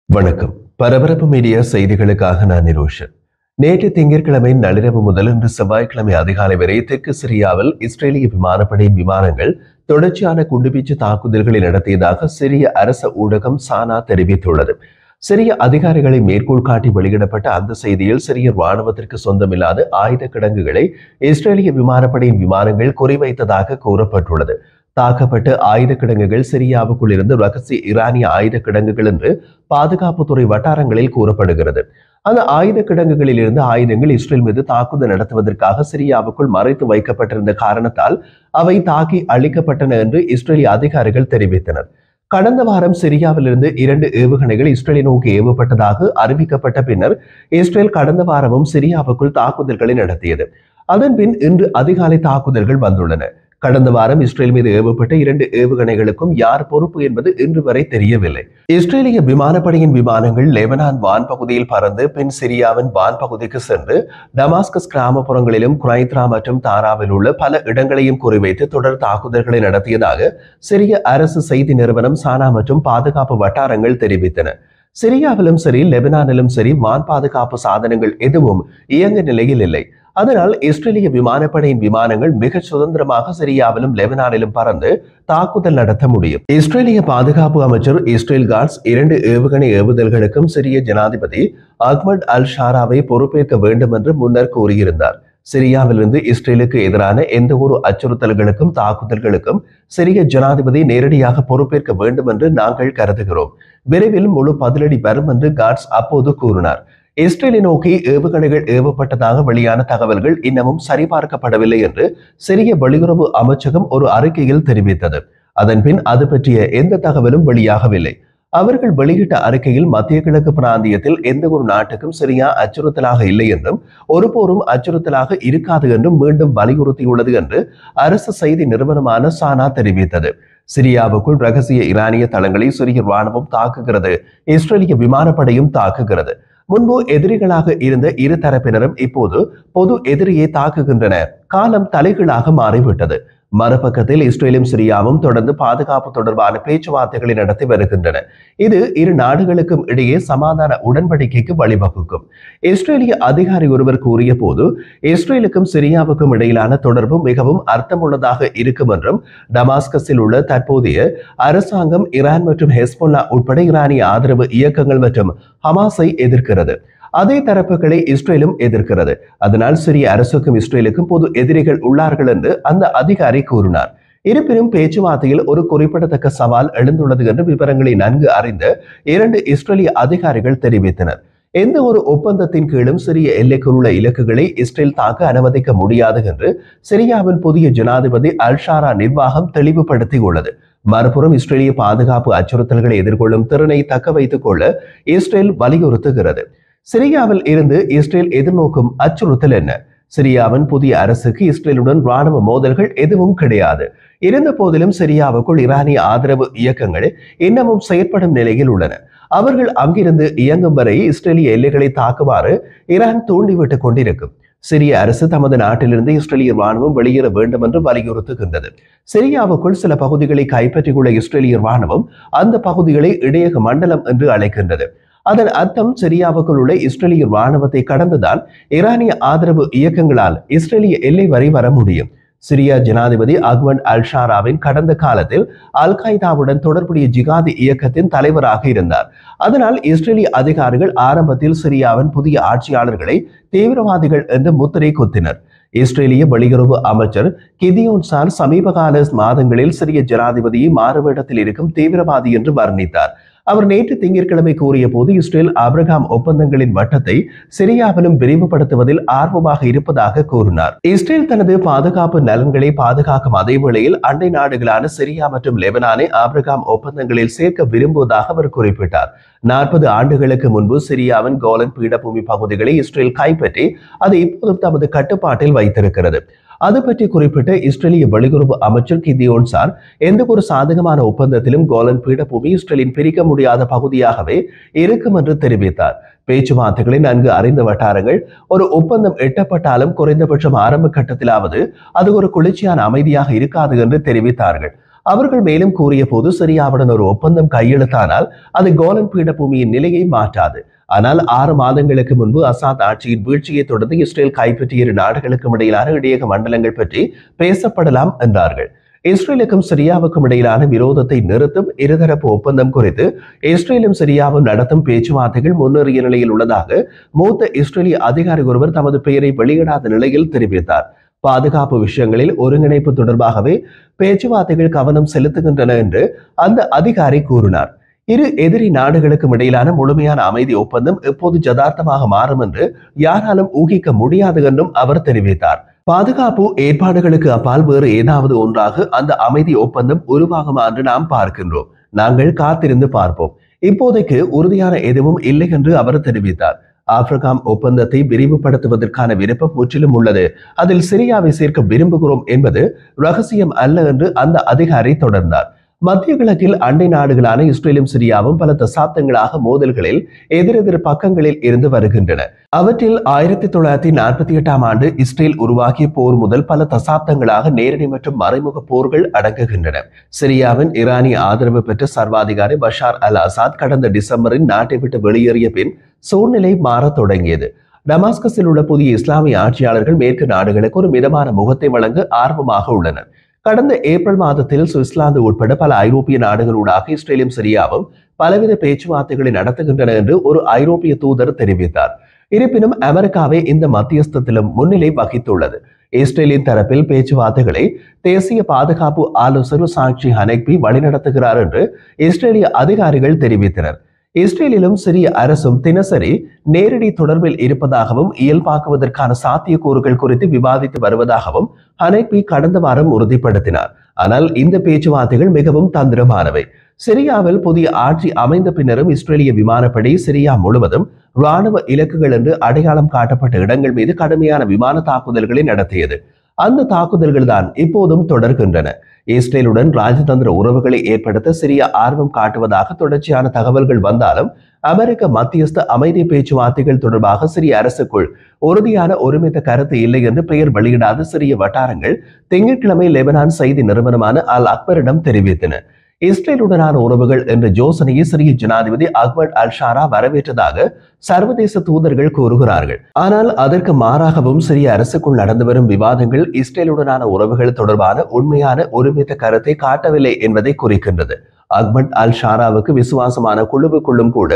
வணக்கம். பரபரப்பு மீடியா செய்திகளுக்காக நான் நிரோஷன். நேற்று திங்கட்கிழமை நள்ளிரவு முதல் இன்று செவ்வாய்க்கிழமை அதிகாலை வரை தெற்கு சிரியாவில் இஸ்ரேலிய விமானப்படையின் விமானங்கள் தொடர்ச்சியான குண்டுவீச்சு தாக்குதல்களை நடத்தியதாக சிரிய அரச ஊடகம் சானா தெரிவித்துள்ளது. சிரிய அதிகாரிகளை மேற்கோள் காட்டி வெளியிடப்பட்ட அந்த செய்தியில் சிரிய ராணுவத்திற்கு சொந்தமில்லாத ஆயுத கிடங்குகளை இஸ்ரேலிய விமானப்படையின் விமானங்கள் குறிவைத்ததாக கூறப்பட்டுள்ளது. தாக்கப்பட்ட ஆயுத கிடங்குகள் சிரியாவுக்குள் இருந்து ரகசிய ஈரானிய ஆயுத கிடங்குகள் என்று பாதுகாப்புத்துறை வட்டாரங்களில் கூறப்படுகிறது. அந்த ஆயுத கிடங்குகளில் இருந்து ஆயுதங்கள் இஸ்ரேல் மீது தாக்குதல் நடத்துவதற்காக சிரியாவுக்குள் மறைத்து வைக்கப்பட்டிருந்த காரணத்தால் அவை தாக்கி அழிக்கப்பட்டன என்று இஸ்ரேலிய அதிகாரிகள் தெரிவித்தனர். கடந்த வாரம் சிரியாவிலிருந்து 2 ஏவுகணைகள் இஸ்ரேலை நோக்கி ஏவப்பட்டதாக அறிவிக்கப்பட்ட பின்னர் இஸ்ரேல் கடந்த வாரமும் சிரியாவுக்குள் தாக்குதல்களை நடத்தியது. அதன்பின் இன்று அதிகாலை தாக்குதல்கள் வந்துள்ளன. கடந்த வாரம் இஸ்ரேல் மீது ஏவப்பட்ட 2 ஏவுகணைகளுக்கும் யார் பொறுப்பு என்பது இன்று வரை தெரியவில்லை. இஸ்ரேலிய விமானப்படையின் விமானங்கள் லெபனான் வான் பகுதியில் பறந்து பின் சிரியாவின் வான் பகுதிக்கு சென்று டமாஸ்கஸ் கிராமப்புறங்களிலும் குரைத்ரா மற்றும் தாராவில் உள்ள பல இடங்களையும் குறிவைத்து தொடர் தாக்குதல்களை நடத்தியதாக சிரிய அரசு செய்தி நிறுவனம் சானா மற்றும் பாதுகாப்பு வட்டாரங்கள் தெரிவித்தன. சிரியாவிலும் சரி லெபனானிலும் சரி வான் பாதுகாப்பு சாதனங்கள் எதுவும் இயங்க நிலையில் இல்லை. அதனால் இஸ்ரேலிய விமானப்படையின் விமானங்கள் மிக சுதந்திரமாக சிரியாவிலும் லெபனானிலும் பறந்து தாக்குதல் நடத்த முடியும். இஸ்ரேலிய பாதுகாப்பு அமைச்சர் இஸ்ரேல் காட்ஸ் 2 ஏவுகணை ஏவுதல்களுக்கும் சிரிய ஜனாதிபதி அஹ்மத் அல் ஷாராவை பொறுப்பேற்க வேண்டும் என்று முன்னர் கூறியிருந்தார். சிரியாவிலிருந்து இஸ்ரேலுக்கு எதிரான எந்த ஒரு அச்சுறுத்தல்களுக்கும் தாக்குதல்களுக்கும் சிரிய ஜனாதிபதி நேரடியாக பொறுப்பேற்க வேண்டும் என்று நாங்கள் கருதுகிறோம். விரைவில் முழு பதிலடி வரும் என்று காட்ஸ் அப்போது கூறினார். இஸ்ரேலை நோக்கி ஏவுகணைகள் ஏவப்பட்டதாக வெளியான தகவல்கள் இன்னமும் சரிபார்க்கப்படவில்லை என்று சிரிய வெளியுறவு அமைச்சகம் ஒரு அறிக்கையில் தெரிவித்தது. அதன்பின் அது பற்றிய எந்த தகவலும் வெளியாகவில்லை. அவர்கள் வெளியிட்ட அறிக்கையில் மத்திய கிழக்கு பிராந்தியத்தில் எந்த ஒரு நாட்டுக்கும் சிரியா அச்சுறுத்தலாக இல்லை என்றும் ஒருபோரும் அச்சுறுத்தலாக இருக்காது என்றும் மீண்டும் வலியுறுத்தியுள்ளது என்று அரசு செய்தி நிறுவனமான சானா தெரிவித்தது. சிரியாவுக்குள் ரகசிய ஈரானிய தளங்களை சிரிய ராணுவம் தாக்குகிறது, இஸ்ரேலிய விமானப்படையும் தாக்குகிறது. முன்பு எதிரிகளாக இருந்த இரு தரப்பினரும் இப்போது பொது எதிரியை தாக்குகின்றன. காலம் தலைகீழாக மாறிவிட்டது. மறுபக்கத்தில் இஸ்ரேலும் சிரியாவும் தொடர்ந்து பாதுகாப்பு தொடர்பான பேச்சுவார்த்தைகளை நடத்தி வருகின்றன. இது இரு நாடுகளுக்கும் இடையே சமாதான உடன்படிக்கைக்கு வழிவகுக்கும். இஸ்ரேலிய அதிகாரி ஒருவர் கூறிய போது இஸ்ரேலுக்கும் சிரியாவுக்கும் இடையிலான தொடர்பு மிகவும் அர்த்தமுள்ளதாக இருக்கும் என்றும் டமாஸ்கஸில் உள்ள தற்போதைய அரசாங்கம் ஈரான் மற்றும் ஹெஸ்போல்லா உட்பட ஈரானிய ஆதரவு இயக்கங்கள் மற்றும் ஹமாஸை எதிர்க்கிறது. அதே தரப்புகளை இஸ்ரேலும் எதிர்க்கிறது. அதனால் சிரிய அரசுக்கும் இஸ்ரேலுக்கும் பொது எதிரிகள் உள்ளார்கள் என்று அந்த அதிகாரி கூறினார். இருப்பினும் பேச்சுவார்த்தையில் ஒரு குறிப்பிடத்தக்க சவால் எழுந்துள்ளது என்று விவரங்களை நன்கு அறிந்த 2 இஸ்ரேலிய அதிகாரிகள் தெரிவித்தனர். எந்த ஒரு ஒப்பந்தத்தின் கீழும் சிரிய எல்லைக்குள் உள்ள இலக்குகளை இஸ்ரேல் தாக்க அனுமதிக்க முடியாது என்று சிரியாவின் புதிய ஜனாதிபதி அல் ஷாரா நிர்வாகம் தெளிவுபடுத்தியுள்ளது. மறுபுறம் இஸ்ரேலிய பாதுகாப்பு அச்சுறுத்தல்களை எதிர்கொள்ளும் திறனை தக்க வைத்துக் கொள்ள இஸ்ரேல் வலியுறுத்துகிறது. சிரியாவில் இருந்து இஸ்ரேல் எதிர்நோக்கும் அச்சுறுத்தல் என்ன? சிரியாவின் புதிய அரசுக்கு இஸ்ரேலுடன் ராணுவ மோதல்கள் எதுவும் கிடையாது. இருந்த போதிலும் சிரியாவுக்குள் ஈரானிய ஆதரவு இயக்கங்கள் இன்னமும் செயற்படும் நிலையில் உள்ளன. அவர்கள் அங்கிருந்து இயங்கும் வரை இஸ்ரேலிய எல்லைகளை தாக்குமாறு ஈரான் தூண்டிவிட்டுக் கொண்டிருக்கும். சிரிய அரசு தமது நாட்டிலிருந்து இஸ்ரேலிய ராணுவம் வெளியேற வேண்டும் என்று வலியுறுத்துகின்றது. சிரியாவுக்குள் சில பகுதிகளை கைப்பற்றியுள்ள இஸ்ரேலிய ராணுவம் அந்த பகுதிகளை இடையக மண்டலம் என்று அழைக்கின்றது. அதன் அர்த்தம் சிரியாவுக்குள் உள்ள இஸ்ரேலிய ராணுவத்தை கடந்துதான் ஈரானிய ஆதரவு இயக்கங்களால் இஸ்ரேலிய எல்லை வரை வர முடியும். சிரியா ஜனாதிபதி அஹ்மத் அல் ஷாராவின் கடந்த காலத்தில் அல் qaய்தாவுடன் தொடர்புடைய ஜிகாதி இயக்கத்தின் தலைவராக இருந்தார். அதனால் இஸ்ரேலிய அதிகாரிகள் ஆரம்பத்தில் சிரியாவின் புதிய ஆட்சியாளர்களை தீவிரவாதிகள் என்று முத்திரை குத்தினர். இஸ்ரேலிய வெளியுறவு அமைச்சர் கிதியோன் சார் சமீபகால மாதங்களில் சிரிய ஜனாதிபதியை மாறுவேடத்தில் இருக்கும் தீவிரவாதி என்று வர்ணித்தார். அவர் நேற்று திங்கட்கிழமை கூறிய போது இஸ்ரேல் ஆபிரகாம் ஒப்பந்தங்களின் வட்டத்தை சிரியாவிலும் விரிவுபடுத்துவதில் ஆர்வமாக இருப்பதாக கூறினார். இஸ்ரேல் தனது பாதுகாப்பு நலன்களை பாதுகாக்கும் அதே வேளையில் அண்டை நாடுகளான சிரியா மற்றும் லெபனானை ஆபிரகாம் ஒப்பந்தங்களில் சேர்க்க விரும்புவதாக அவர் குறிப்பிட்டார். 40 ஆண்டுகளுக்கு முன்பு சிரியாவின் கோலன் பீடபூமி பகுதிகளை இஸ்ரேல் கைப்பற்றி அதை இப்போதும் தமது கட்டுப்பாட்டில் வைத்திருக்கிறது. அது பற்றி குறிப்பிட்ட இஸ்ரேலிய வெளியுறவு அமைச்சர் கிதியோன் சார் எந்த ஒரு சாதகமான ஒப்பந்தத்திலும் கோலன் பீடபூமி இஸ்ரேலின் பிரிக்க முடியாத பகுதியாகவே இருக்கும் என்று தெரிவித்தார். பேச்சுவார்த்தைகளை நன்கு அறிந்த வட்டாரங்கள் ஒரு ஒப்பந்தம் எட்டப்பட்டாலும் குறைந்தபட்சம் ஆரம்ப கட்டத்திலாவது அது ஒரு குளிர்ச்சியான அமைதியாக இருக்காது என்று தெரிவித்தார்கள். அவர்கள் மேலும் கூறிய போது, சிரியாவுடன் ஒரு ஒப்பந்தம் கையெழுத்தானால் அது கோலன் பீடபூமியின் நிலையை மாற்றாது. ஆனால் 6 மாதங்களுக்கு முன்பு அசாத் ஆட்சியின் வீழ்ச்சியை தொடர்ந்து இஸ்ரேல் கைப்பற்றிய இரு நாடுகளுக்கும் இடையிலான இடையக மண்டலங்கள் பற்றி பேசப்படலாம் என்றார்கள். இஸ்ரேலுக்கும் சிரியாவுக்கும் இடையிலான விரோதத்தை நிறுத்தும் இருதரப்பு ஒப்பந்தம் குறித்து இஸ்ரேலும் சிரியாவும் நடத்தும் பேச்சுவார்த்தைகள் முன்னேறிய நிலையில் உள்ளதாக மூத்த இஸ்ரேலிய அதிகாரி ஒருவர் தமது பெயரை வெளியிடாத நிலையில் தெரிவித்தார். பாதுகாப்பு விஷயங்களில் ஒருங்கிணைப்பு தொடர்பாகவே பேச்சுவார்த்தைகள் கவனம் செலுத்துகின்றன என்று அந்த அதிகாரி கூறினார். இரு எதிரி நாடுகளுக்கும் இடையிலான முழுமையான அமைதி ஒப்பந்தம் எப்போது யதார்த்தமாக மாறும் என்று யாராலும் ஊகிக்க முடியாது என்றும் அவர் தெரிவித்தார். பாதுகாப்பு ஏற்பாடுகளுக்கு அப்பால் வேறு ஏதாவது ஒன்றாக அந்த அமைதி ஒப்பந்தம் உருவாகுமா என்று நாம் பார்க்கின்றோம். நாங்கள் காத்திருந்து பார்ப்போம். இப்போதைக்கு உறுதியான எதுவும் இல்லை என்று அவர் தெரிவித்தார். ஆப்ரகாம் ஒப்பந்தத்தை விரிவுபடுத்துவதற்கான விருப்பம் முற்றிலும் உள்ளது. அதில் சிரியாவை சேர்க்க விரும்புகிறோம் என்பது ரகசியம் அல்ல என்று அந்த அதிகாரி தொடர்ந்தார். மத்திய கிழக்கில் அண்டை நாடுகளான இஸ்ரேலும் சிரியாவும் பல தசாப்தங்களாக மோதல்களில் எதிரெதிர் பக்கங்களில் இருந்து வருகின்றன. அவற்றில் 1948ஆம் ஆண்டு இஸ்ரேல் உருவாக்கிய போர் முதல் பல தசாப்தங்களாக நேரடி மற்றும் மறைமுக போர்கள் அடங்குகின்றன. சிரியாவின் ஈரானிய ஆதரவு பெற்ற சர்வாதிகாரி பஷார் அல் அசாத் கடந்த டிசம்பரில் நாட்டை விட்டு வெளியேறிய பின் சூழ்நிலை மாறத் தொடங்கியது. டமாஸ்கஸில் உள்ள புதிய இஸ்லாமிய ஆட்சியாளர்கள் மேற்கு நாடுகளுக்கு ஒரு மிதமான முகத்தை வழங்க ஆர்வமாக உள்ளனர். கடந்த ஏப்ரல் மாதத்தில் சுவிட்சர்லாந்து உட்பட பல ஐரோப்பிய நாடுகளூடாக இஸ்ரேலும் சிரியாவும் பலவித பேச்சுவார்த்தைகளை நடத்துகின்றன என்று ஒரு ஐரோப்பிய தூதர் தெரிவித்தார். இருப்பினும் அமெரிக்காவே இந்த மத்தியஸ்தத்திலும் முன்னிலை வகித்துள்ளது. இஸ்ரேலின் தரப்பில் பேச்சுவார்த்தைகளை தேசிய பாதுகாப்பு ஆலோசகர் சாக்ஷி ஹனெக்பி வழிநடத்துகிறார் என்று இஸ்ரேலிய அதிகாரிகள் தெரிவித்தனர். இஸ்ரேலிலும் சிரிய அரசும் தினசரி நேரடி தொடர்பில் இருப்பதாகவும் இயல்பாக்குவதற்கான சாத்தியக்கூறுகள் குறித்து விவாதித்து வருவதாகவும் ஹனெக்பி கடந்த வாரம் உறுதிப்படுத்தினார். ஆனால் இந்த பேச்சுவார்த்தைகள் மிகவும் தந்திரமானவை. சிரியாவில் புதிய ஆட்சி அமைந்த பின்னரும் இஸ்ரேலிய விமானப்படை சிரியா முழுவதும் இராணுவ இலக்குகள் என்று அடையாளம் காட்டப்பட்ட இடங்கள் மீது கடுமையான விமான தாக்குதல்களை நடத்தியது. அந்த தாக்குதல்கள் தான் இப்போதும் தொடர்கின்றன. இஸ்ரேலுடன் ராஜதந்திர உறவுகளை ஏற்படுத்த சிரியா ஆர்வம் காட்டுவதாக தொடர்ச்சியான தகவல்கள் வந்தாலும் அமெரிக்க மத்தியஸ்த அமைதி பேச்சுவார்த்தைகள் தொடர்பாக சிரிய அரசுக்குள் உறுதியான ஒருமித்த கருத்து இல்லை என்று பெயர் வெளியிடாத சிரிய வட்டாரங்கள் திங்கட்கிழமை லெபனான் செய்தி நிறுவனமான அல் அக்பரிடம் தெரிவித்தன. இஸ்ரேலுடனான உறவுகள் என்ற யோசனையை சிரிய ஜனாதிபதி அஹ்மத் அல் ஷாரா வரவேற்றதாக சர்வதேச தூதர்கள் கூறுகிறார்கள். ஆனால் அதற்கு மாறாகவும் சிரிய அரசுக்குள் நடந்து வரும் விவாதங்கள் இஸ்ரேலுடனான உறவுகள் தொடர்பான உண்மையான ஒருமித்த கருத்தை காட்டவில்லை என்பதை குறிக்கின்றது. அஹ்மத் அல் ஷாராவுக்கு விசுவாசமான குழுவுக்குள்ளும் கூட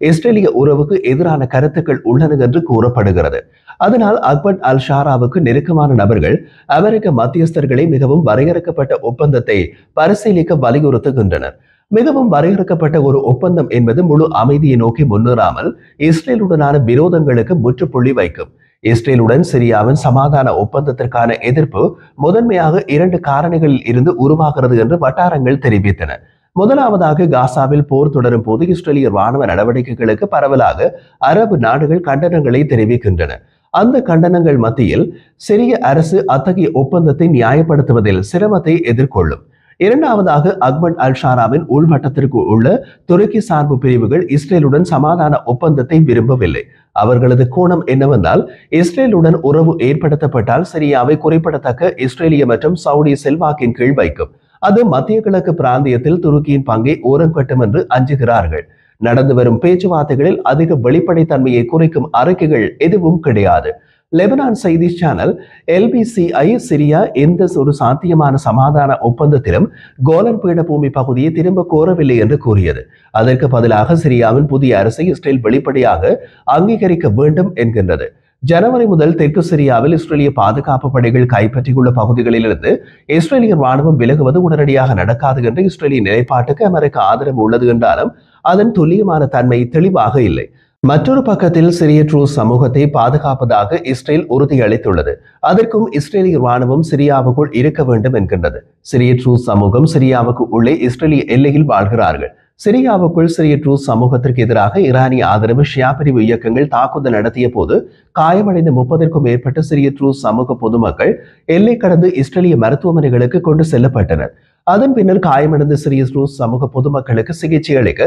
இஸ்ரேலிய உறவுக்கு எதிரான கருத்துக்கள் உள்ளன என்று கூறப்படுகிறது. அதனால் அஹ்மத் அல் ஷாராவுக்கு நெருக்கமான நபர்கள் அமெரிக்க மத்தியஸ்தர்களை மிகவும் வரையறுக்கப்பட்ட ஒப்பந்தத்தை பரிசீலிக்க வலியுறுத்துகின்றனர். மிகவும் வரையறுக்கப்பட்ட ஒரு ஒப்பந்தம் என்பது முழு அமைதியை நோக்கி முன்னேறாமல் இஸ்ரேலுடனான விரோதங்களுக்கு முற்றுப்புள்ளி வைக்கும். இஸ்ரேலுடன் சிரியாவின் சமாதான ஒப்பந்தத்திற்கான எதிர்ப்பு முதன்மையாக 2 காரணிகளில் இருந்து உருவாகிறது என்று வட்டாரங்கள் தெரிவித்தன. முதலாவதாக, காசாவில் போர் தொடரும் போது இஸ்ரேலிய ராணுவ நடவடிக்கைகளுக்கு பரவலாக அரபு நாடுகள் கண்டனங்களை தெரிவிக்கின்றன. அந்த கண்டனங்கள் மத்தியில் சிரிய அரசு அத்தகைய ஒப்பந்தத்தை நியாயப்படுத்துவதில் சிரமத்தை எதிர்கொள்ளும். இரண்டாவதாக, அஹ்மத் அல் ஷாராவின் உள்வட்டத்திற்கு உள்ள துருக்கி சார்பு பிரிவுகள் இஸ்ரேலுடன் சமாதான ஒப்பந்தத்தை விரும்பவில்லை. அவர்களது கோணம் என்னவென்றால், இஸ்ரேலுடன் உறவு ஏற்படுத்தப்பட்டால் சிரியாவை குறிப்பிடத்தக்க இஸ்ரேலிய மற்றும் சவுடி செல்வாக்கின் கீழ் வைக்கும். அது மத்திய கிழக்கு பிராந்தியத்தில் துருக்கியின் பங்கை ஓரம் கட்டும் என்று அஞ்சுகிறார்கள். நடந்து வரும் பேச்சுவார்த்தைகளில் அதிக வெளிப்படைத்தன்மையை குறிக்கும் அறிக்கைகள் எதுவும் கிடையாது. லெபனான் செய்தி சேனல் LBCI சிரியா எந்த ஒரு சாத்தியமான சமாதான ஒப்பந்தத்திலும் கோலன் பீடபூமி பகுதியை திரும்ப கோரவில்லை என்று கூறியது. அதற்கு பதிலாக சிரியாவின் புதிய அரசை இஸ்ரேல் வெளிப்படையாக அங்கீகரிக்க வேண்டும் என்கின்றது. ஜனவரி முதல் தெற்கு சிரியாவில் இஸ்ரேலிய பாதுகாப்பு படைகள் கைப்பற்றியுள்ள பகுதிகளிலிருந்து இஸ்ரேலிய ராணுவம் விலகுவது உடனடியாக நடக்காது என்று இஸ்ரேலிய நிலைப்பாட்டுக்கு அமெரிக்க ஆதரவு உள்ளது என்றாலும் அதன் துல்லியமான தன்மை தெளிவாக இல்லை. மற்றொரு பக்கத்தில் சிரிய ட்ரூஸ் சமூகத்தை பாதுகாப்பதாக இஸ்ரேல் உறுதியளித்துள்ளது. அதற்கும் இஸ்ரேலிய ராணுவம் சிரியாவுக்குள் இருக்க வேண்டும் என்கின்றது. சிரிய ட்ரூஸ் சமூகம் சிரியாவுக்கு உள்ளே இஸ்ரேலிய எல்லையில் வாழ்கிறார்கள். சிரியாவுக்குள் சிரிய ட்ரூஸ் சமூகத்திற்கு எதிராக ஈரானிய ஆதரவு ஷியா பிரிவு இயக்கங்கள் தாக்குதல் நடத்திய போது காயமடைந்த 30க்கும் மேற்பட்ட சிரிய ட்ரூஸ் சமூக பொதுமக்கள் எல்லை கடந்து இஸ்ரேலிய மருத்துவமனைகளுக்கு கொண்டு செல்லப்பட்டனர். அதன் பின்னர் காயமடைந்த சிரிய ட்ரூஸ் சமூக பொதுமக்களுக்கு சிகிச்சை அளிக்க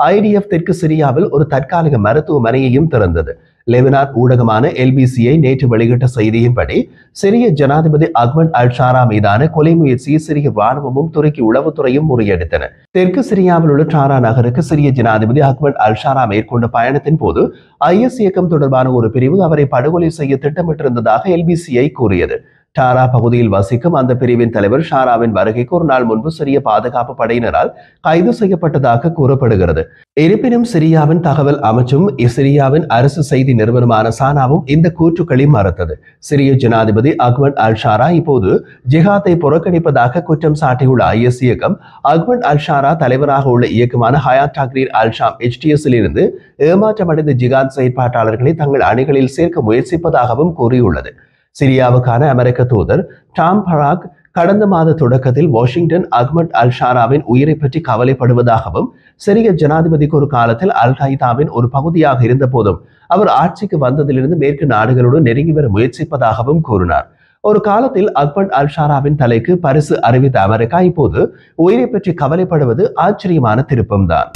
IDF தெற்கு சிரியாவில் ஒரு தற்காலிக மருத்துவமனையையும் திறந்தது. லெபனான் ஊடகமான LBCயை நேற்று வெளியிட்ட செய்தியின்படி சிரிய ஜனாதிபதி அஹ்மத் அல்-ஷாரா மீதான கொலை முயற்சியை சிரிய ராணுவமும் துருக்கி உளவுத்துறையும் முறியடித்தன. தெற்கு சிரியாவில் உள்ள டாரா நகருக்கு சிரிய ஜனாதிபதி அஹ்மத் அல்-ஷாரா மேற்கொண்ட பயணத்தின் போது IS இயக்கம் தொடர்பான ஒரு பிரிவு அவரை படுகொலை செய்ய திட்டமிட்டிருந்ததாக LBCஐ கூறியது. டாரா பகுதியில் வசிக்கும் அந்த பிரிவின் தலைவர் ஷாராவின் வருகைக்கு ஒரு நாள் முன்பு சிரிய பாதுகாப்பு படையினரால் கைது செய்யப்பட்டதாக கூறப்படுகிறது. இருப்பினும் சிரியாவின் தகவல் அமைச்சும் சிரியாவின் அரசு செய்தி நிறுவனமான சானாவும் இந்த கூற்றுக்களை மறுத்தது. சிரிய ஜனாதிபதி அஹ்மத் அல்-ஷாரா இப்போது ஜிஹாத்தை புறக்கணிப்பதாக குற்றம் சாட்டியுள்ள IS இயக்கம் அஹ்மத் அல்-ஷாரா தலைவராக உள்ள இயக்கமான ஹயாத் தஹ்ரீர் அல்-ஷாம் HTS இலிருந்து ஏமாற்றமடைந்த ஜிஹாத் செயற்பாட்டாளர்களை தங்கள் அணிகளில் சேர்க்க முயற்சிப்பதாகவும் கூறியுள்ளது. சிரியாவுக்கான அமெரிக்க தூதர் டாம் பராக் கடந்த மாத தொடக்கத்தில் வாஷிங்டன் அஹ்மத் அல்-ஷாராவின் உயிரை பற்றி கவலைப்படுவதாகவும் சிரிய ஜனாதிபதிக்கு ஒரு காலத்தில் அல்-qaய்தாவின் ஒரு பகுதியாக இருந்த போதும் அவர் ஆட்சிக்கு வந்ததிலிருந்து மேற்கு நாடுகளோடு நெருங்கி வர முயற்சிப்பதாகவும் கூறினார். ஒரு காலத்தில் அஹ்மத் அல்-ஷாராவின் தலைக்கு பரிசு அறிவித்த அமெரிக்கா இப்போது உயிரை பற்றி கவலைப்படுவது ஆச்சரியமான திருப்பம்தான்.